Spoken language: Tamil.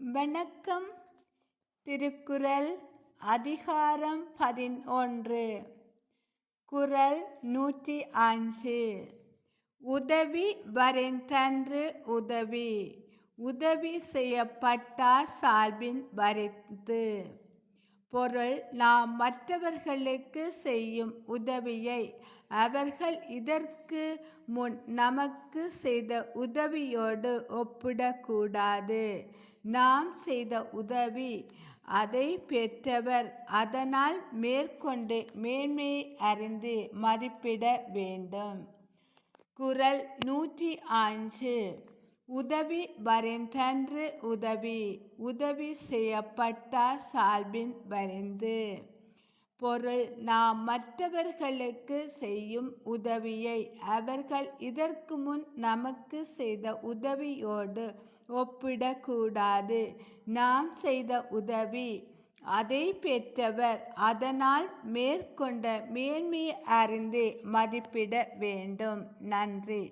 வணக்கம். திருக்குறள் அதிகாரம் 11. குறள் 105. உதவி வரைந்தன்று உதவி. உதவி செய்யப்பட்டார் சால்பின் வரைந்து. பொருள்: நாம் மற்றவர்களுக்கு செய்யும் உதவியை அவர்கள் இதற்கு முன் நமக்கு செய்த உதவியோடு ஒப்பிடக்கூடாது. நாம் செய்த உதவி அதை பெற்றவர் அதனால் மேற்கொண்டு மேன்மையை அறிந்து மதிப்பிட வேண்டும். குறள் 105. உதவி வரைந்தன்று உதவி. உதவி செய்யப்பட்டார் சால்பின் வரைந்து. பொருள்: நாம் மற்றவர்களுக்கு செய்யும் உதவியை அவர்கள் இதற்கு முன் நமக்கு செய்த உதவியோடு ஒப்பிடக்கூடாது. நாம் செய்த உதவி அதை பெற்றவர் அதனால் மேற்கொண்ட மேன்மையை அறிந்து மதிப்பிட வேண்டும். நன்றி.